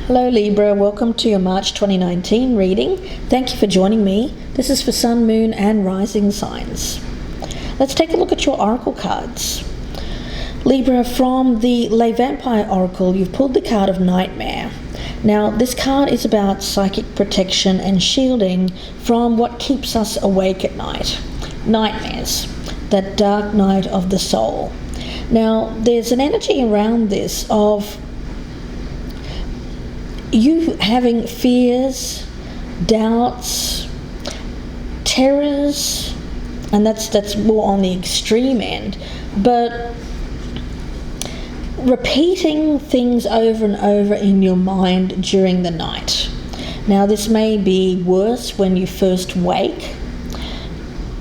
Hello Libra, welcome to your March 2019 reading. Thank you for joining me. This is for Sun, Moon and Rising signs. Let's take a look at your oracle cards. Libra, from the Le Vampire Oracle, you've pulled the card of Nightmare. Now, this card is about psychic protection and shielding from what keeps us awake at night. Nightmares, that dark night of the soul. Now, there's an energy around this of you having fears, doubts, terrors, and that's more on the extreme end, but repeating things over and over in your mind during the night. Now, this may be worse when you first wake.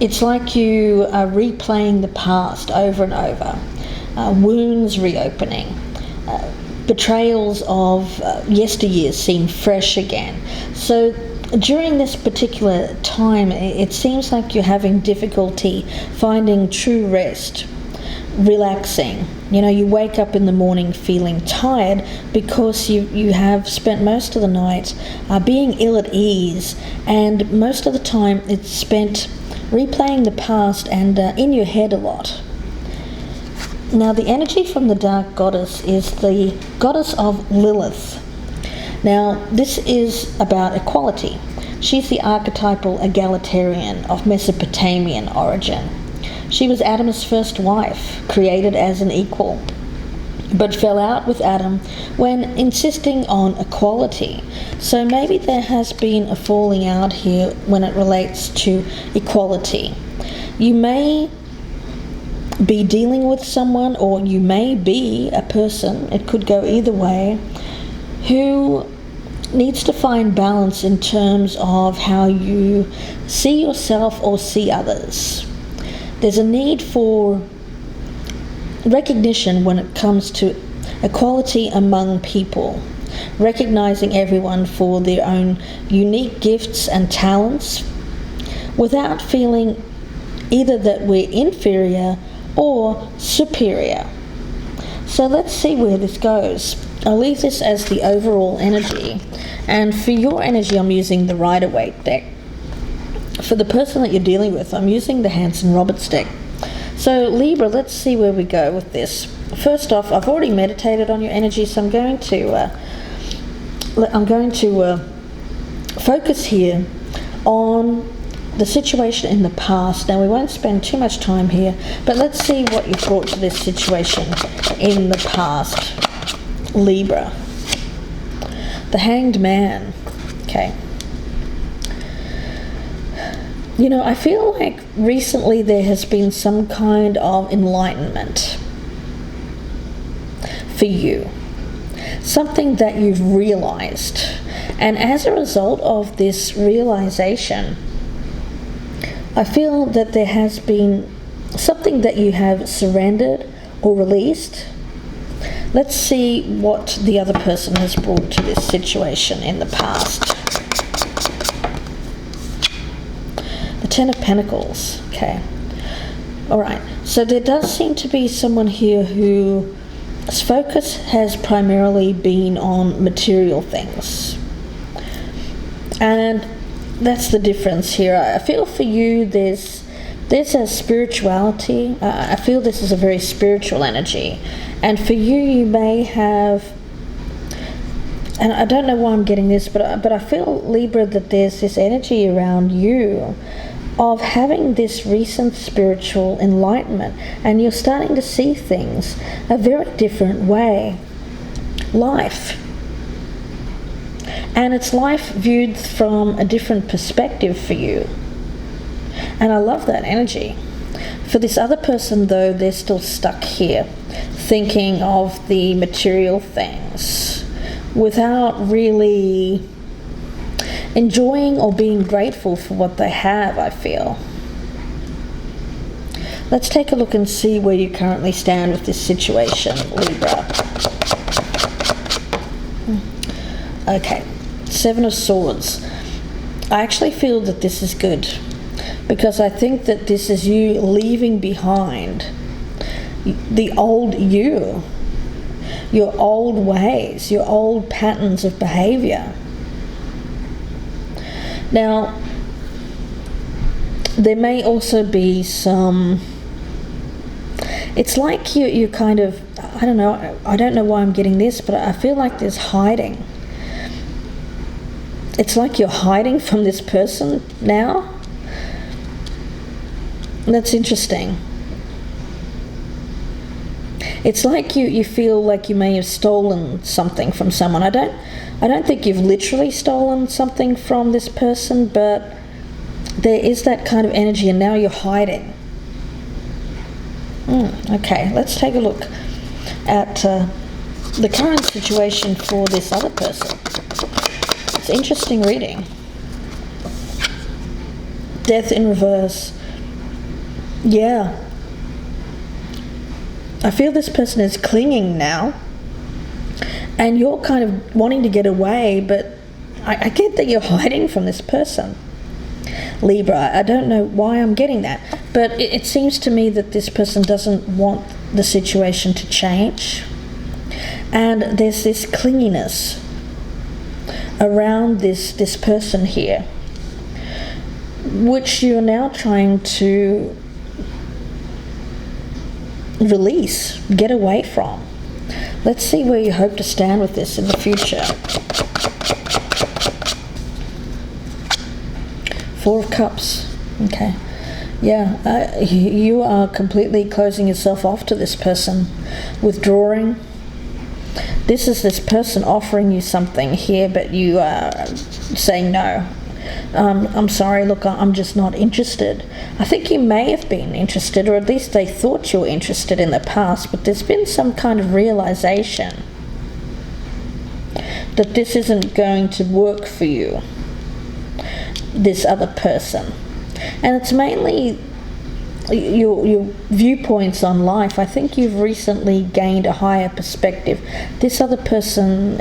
It's like you are replaying the past over and over, wounds reopening, betrayals of yesteryears seem fresh again. So during this particular time, it seems like you're having difficulty finding true rest, relaxing. You know, you wake up in the morning feeling tired because you have spent most of the night being ill at ease, and most of the time it's spent replaying the past and in your head a lot. Now, the energy from the Dark Goddess is the goddess of Lilith. Now, this is about equality. She's the archetypal egalitarian of Mesopotamian origin. She was Adam's first wife, created as an equal, but fell out with Adam when insisting on equality. So maybe there has been a falling out here when it relates to equality. You may be dealing with someone, or you may be a person, it could go either way, who needs to find balance in terms of how you see yourself or see others. There's a need for recognition when it comes to equality among people, recognizing everyone for their own unique gifts and talents without feeling either that we're inferior or superior. So let's see where this goes. I'll leave this as the overall energy, and for your energy I'm using the Rider-Waite deck. For the person that you're dealing with, I'm using the Hanson deck. So Libra, let's see where we go with this. First off, I've already meditated on your energy, so I'm going to focus here on the situation in the past. Now, we won't spend too much time here, but let's see what you've brought to this situation in the past, Libra. The Hanged Man. Okay. You know, I feel like recently there has been some kind of enlightenment for you. Something that you've realized. And as a result of this realization, I feel that there has been something that you have surrendered or released. Let's see what the other person has brought to this situation in the past. The Ten of Pentacles. Okay. All right. So there does seem to be someone here whose focus has primarily been on material things. And that's the difference here. I feel for you there's a spirituality. I feel this is a very spiritual energy. And for you, you may have, and I don't know why I'm getting this, but I feel, Libra, that there's this energy around you of having this recent spiritual enlightenment, and you're starting to see things a very different way. Life. And it's life viewed from a different perspective for you. And I love that energy. For this other person, though, they're still stuck here, thinking of the material things without really enjoying or being grateful for what they have, I feel. Let's take a look and see where you currently stand with this situation, Libra. Okay. Seven of Swords. I actually feel that this is good, because I think that this is you leaving behind the old you. your old ways, your old patterns of behavior. Now, there may also be some, it's like you kind of, I don't know why I'm getting this, but I feel like there's hiding. It's like you're hiding from this person now. That's interesting. It's like you feel like you may have stolen something from someone. I don't think you've literally stolen something from this person, but there is that kind of energy, and now you're hiding. Okay, let's take a look at the current situation for this other person. It's interesting reading. Death in reverse. Yeah. I feel this person is clinging now, and you're kind of wanting to get away, but I get that you're hiding from this person. Libra, I don't know why I'm getting that, but it seems to me that this person doesn't want the situation to change, and there's this clinginess around this person here, which you're now trying to release, get away from. Let's see where you hope to stand with this in the future. Four of Cups. Okay. Yeah, you are completely closing yourself off to this person, withdrawing. This is this person offering you something here, but you are saying no. I'm sorry, look, I'm just not interested. I think you may have been interested, or at least they thought you were interested in the past, but there's been some kind of realization that this isn't going to work for you, this other person. And it's mainly your viewpoints on life. I think you've recently gained a higher perspective. This other person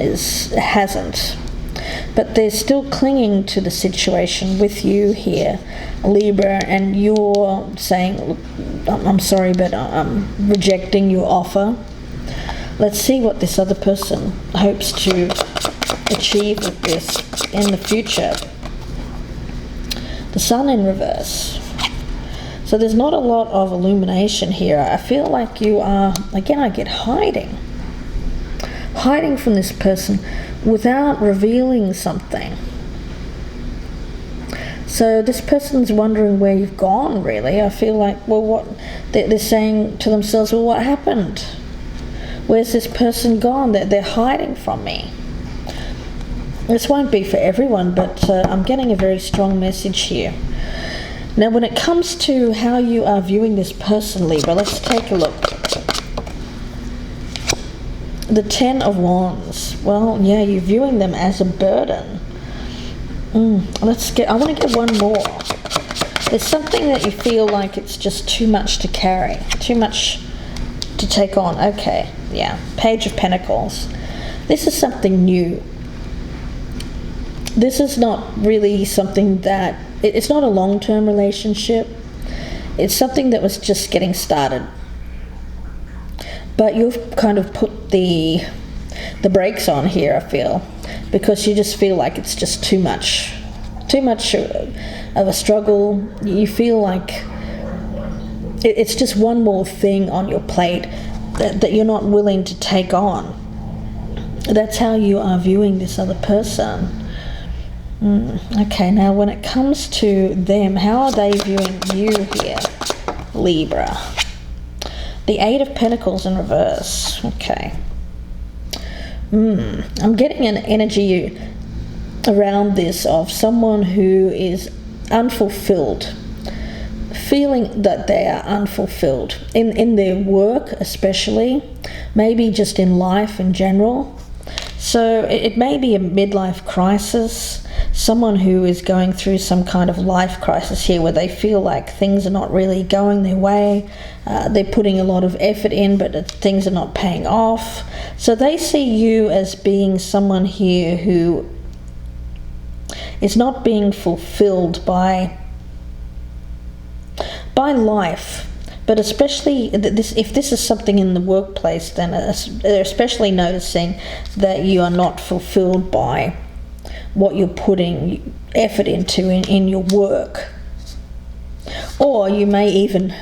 hasn't. But they're still clinging to the situation with you here, Libra, and you're saying, look, I'm sorry, but I'm rejecting your offer. Let's see what this other person hopes to achieve with this in the future. The Sun in reverse. So there's not a lot of illumination here. I feel like you are, again, I get hiding from this person without revealing something. So this person's wondering where you've gone, really. I feel like, well, what they're saying to themselves, well, what happened? Where's this person gone? They're hiding from me. This won't be for everyone, but I'm getting a very strong message here. Now, when it comes to how you are viewing this person, Libra, let's take a look. The Ten of Wands. Well, yeah, you're viewing them as a burden. I want to get one more. There's something that you feel like it's just too much to carry, too much to take on. Okay, yeah. Page of Pentacles. This is something new. This is not really something that, it's not a long-term relationship. It's something that was just getting started. But you've kind of put the brakes on here, I feel, because you just feel like it's just too much of a struggle. You feel like it's just one more thing on your plate that you're not willing to take on. That's how you are viewing this other person. Okay, now when it comes to them, how are they viewing you here, Libra? The Eight of Pentacles in reverse. Okay. I'm getting an energy around this of someone who is unfulfilled, feeling that they are unfulfilled in their work, especially, maybe just in life in general. So it may be a midlife crisis. Someone who is going through some kind of life crisis here, where they feel like things are not really going their way. They're putting a lot of effort in, but things are not paying off. So they see you as being someone here who is not being fulfilled by life, But especially if this is something in the workplace, then they're especially noticing that you are not fulfilled by what you're putting effort into in your work. Or you may even,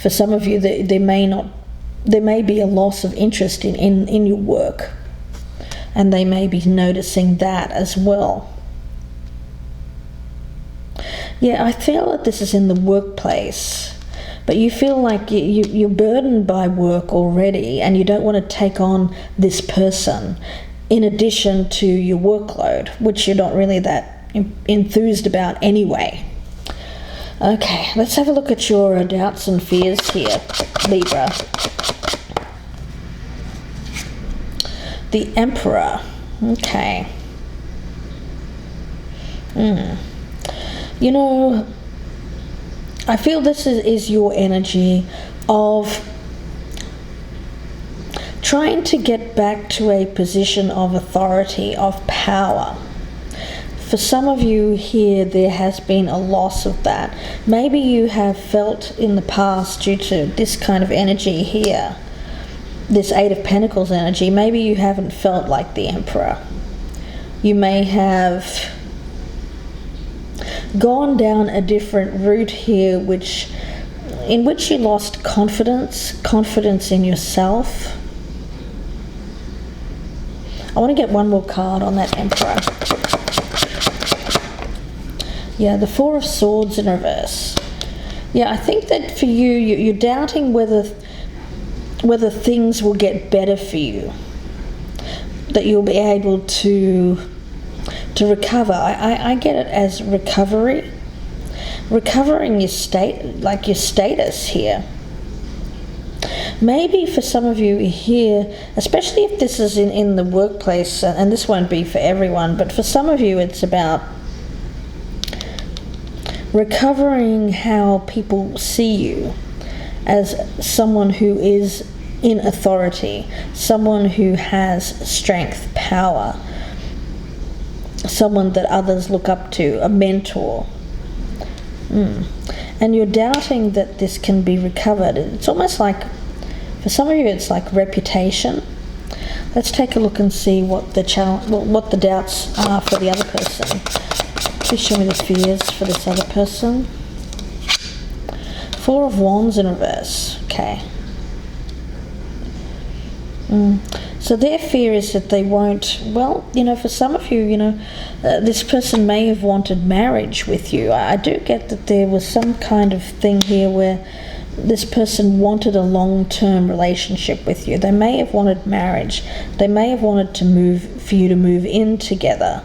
for some of you, there may be a loss of interest in your work, and they may be noticing that as well. Yeah, I feel that this is in the workplace. But you feel like you're burdened by work already, and you don't want to take on this person in addition to your workload, which you're not really that enthused about anyway. Okay, let's have a look at your doubts and fears here, Libra. The Emperor. Okay. You know, I feel this is your energy of trying to get back to a position of authority, of power. For some of you here, there has been a loss of that. Maybe you have felt in the past, due to this kind of energy here, this Eight of Pentacles energy, maybe you haven't felt like the Emperor. You may have gone down a different route here in which you lost confidence in yourself. I want to get one more card on that Emperor. Yeah, the Four of Swords in reverse. Yeah, I think that for you, you're doubting whether things will get better for you, that you'll be able to recover. I get it as recovery. Recovering your status here. Maybe for some of you here, especially if this is in the workplace, and this won't be for everyone, but for some of you it's about recovering how people see you as someone who is in authority, someone who has strength, power, someone that others look up to, a mentor. And you're doubting that this can be recovered. It's almost like, for some of you, it's like reputation. Let's take a look and see what the doubts are for the other person. Please show me the fears for this other person. Four of Wands in reverse. Okay. So their fear is that they won't, for some of you, this person may have wanted marriage with you. I do get that there was some kind of thing here where this person wanted a long-term relationship with you. They may have wanted marriage. They may have wanted for you to move in together.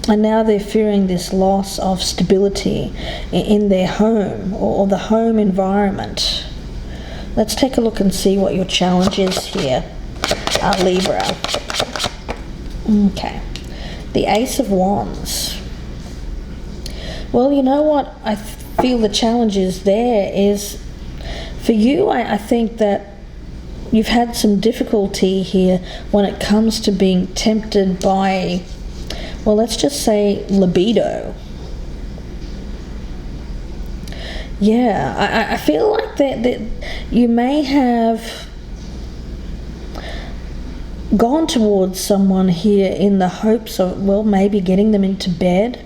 And now they're fearing this loss of stability in their home or the home environment. Let's take a look and see what your challenge is here, Libra. Okay. The Ace of Wands. Well, you know what? I feel the challenge is there is, for you, I think that you've had some difficulty here when it comes to being tempted by, let's just say libido. Yeah, I feel like that you may have gone towards someone here in the hopes of, maybe getting them into bed.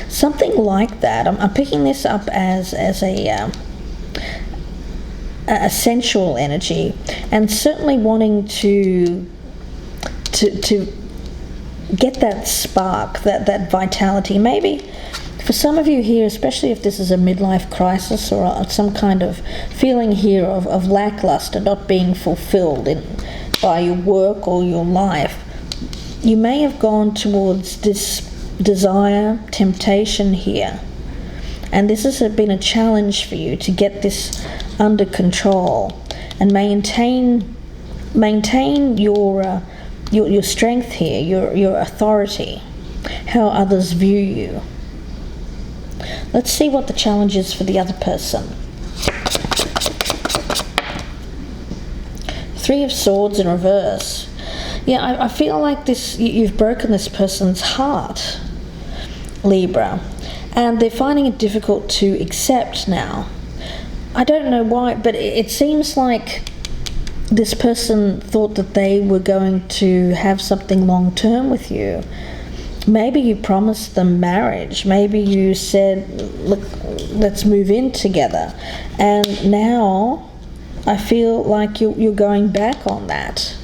Something like that. I'm picking this up as a sensual energy, and certainly wanting to get that spark, that vitality. Maybe for some of you here, especially if this is a midlife crisis or some kind of feeling here of lackluster, not being fulfilled by your work or your life, you may have gone towards this desire, temptation here. And this has been a challenge for you to get this under control and maintain your strength here, your authority, how others view you. Let's see what the challenge is for the other person. Three of Swords in reverse. Yeah, I feel like you've broken this person's heart, Libra. and they're finding it difficult to accept now. I don't know why, but it seems like this person thought that they were going to have something long term with you. Maybe you promised them marriage. Maybe you said, look, let's move in together. And now I feel like you're going back on that.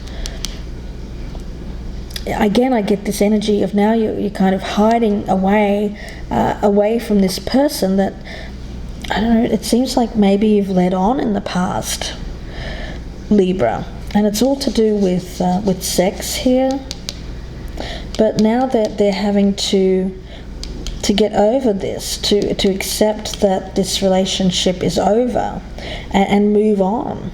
Again, I get this energy of now you're kind of hiding away from this person that, I don't know, it seems like maybe you've led on in the past, Libra. And it's all to do with sex here. But now that they're having to get over this, to accept that this relationship is over and move on.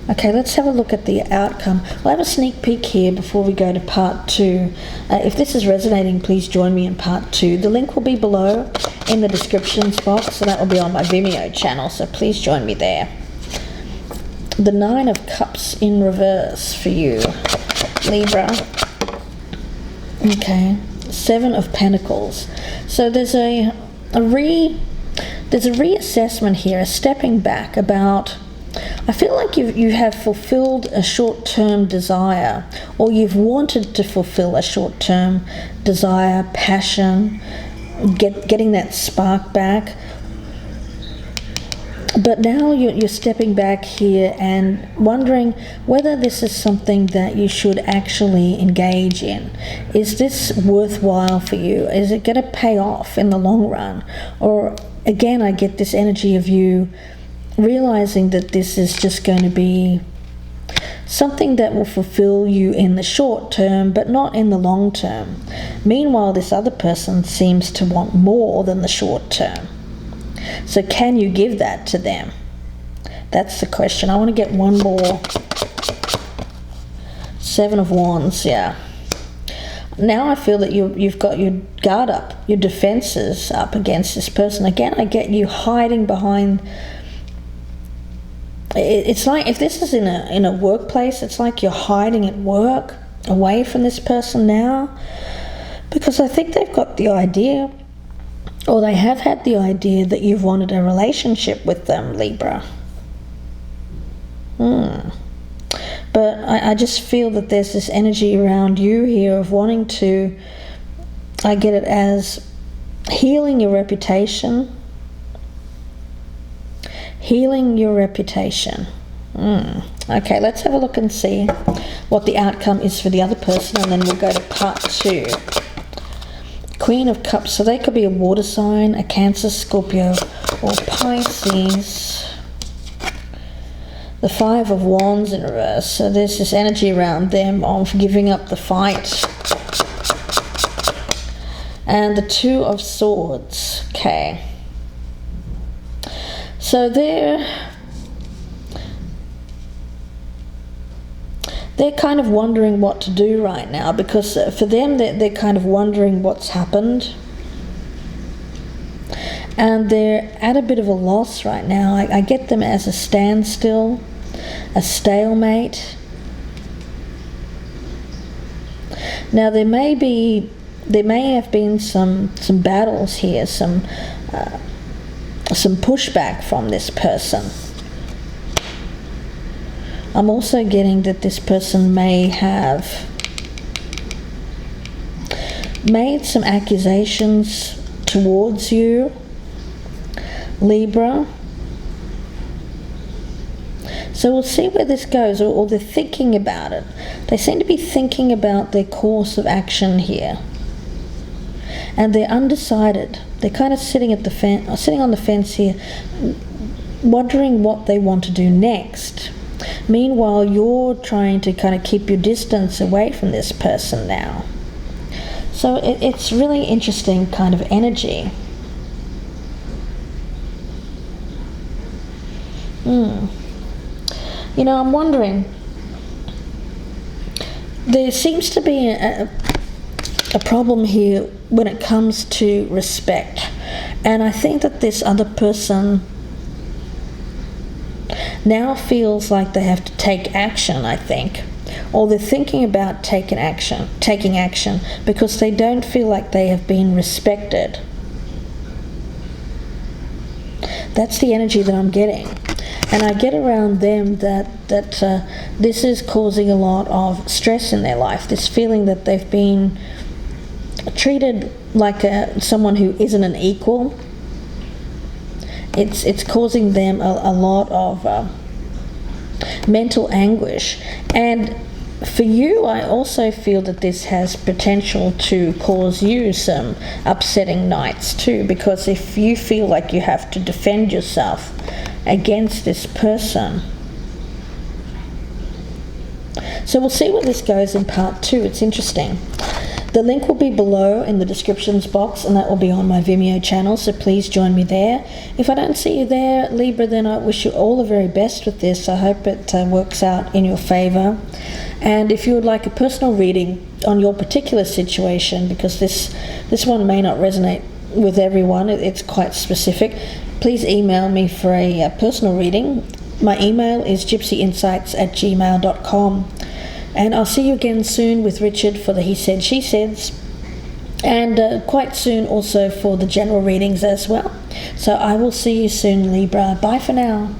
Okay, let's have a look at the outcome. We'll have a sneak peek here before we go to part 2. If this is resonating, please join me in part 2. The link will be below in the descriptions box, so that will be on my Vimeo channel, so please join me there. The 9 of Cups in reverse for you, Libra. Okay, 7 of Pentacles. So there's a reassessment here, a stepping back about, I feel like you have fulfilled a short-term desire, or you've wanted to fulfill a short-term desire, passion, getting that spark back. But now you're stepping back here and wondering whether this is something that you should actually engage in. Is this worthwhile for you? Is it going to pay off in the long run? Or again, I get this energy of you realizing that this is just going to be something that will fulfill you in the short term, but not in the long term. Meanwhile, this other person seems to want more than the short term. So can you give that to them? That's the question. I want to get one more. 7 of Wands, yeah. Now I feel that you've got your guard up, your defenses up against this person. Again, I get you hiding behind. It's like if this is in a workplace, it's like you're hiding at work, away from this person now, because I think they've got the idea, or they have had the idea that you've wanted a relationship with them, Libra. But I just feel that there's this energy around you here of wanting to, I get it as healing your reputation. Healing your reputation. Okay, let's have a look and see what the outcome is for the other person, and then we'll go to part 2. Queen of Cups, so they could be a water sign, a Cancer, Scorpio, or Pisces. The 5 of Wands in reverse, so there's this energy around them of giving up the fight. And the 2 of Swords, okay. So they're kind of wondering what to do right now, because for them they're kind of wondering what's happened, and they're at a bit of a loss right now. I get them as a standstill, a stalemate. Now there may have been some battles here, some pushback from this person. I'm also getting that this person may have made some accusations towards you, Libra. So we'll see where this goes, or they're thinking about it. They seem to be thinking about their course of action here. And they're undecided. They're kind of sitting on the fence here, wondering what they want to do next. Meanwhile, you're trying to kind of keep your distance away from this person now. So it's really interesting kind of energy. You know, I'm wondering, there seems to be a problem here when it comes to respect. And I think that this other person now feels like they have to take action, I think, or they're thinking about taking action because they don't feel like they have been respected. That's the energy that I'm getting. And I get around them that this is causing a lot of stress in their life, this feeling that they've been treated like someone who isn't an equal. It's causing them a lot of mental anguish. And for you, I also feel that this has potential to cause you some upsetting nights too, because if you feel like you have to defend yourself against this person. So we'll see where this goes in part 2. It's interesting. The link will be below in the descriptions box, and that will be on my Vimeo channel, so please join me there. If I don't see you there, Libra, then I wish you all the very best with this. I hope it works out in your favor. And if you would like a personal reading on your particular situation, because this one may not resonate with everyone, it's quite specific, please email me for a personal reading. My email is gypsyinsights@gmail.com. And I'll see you again soon with Richard for the He Said, She Says, and quite soon also for the general readings as well. So I will see you soon, Libra. Bye for now.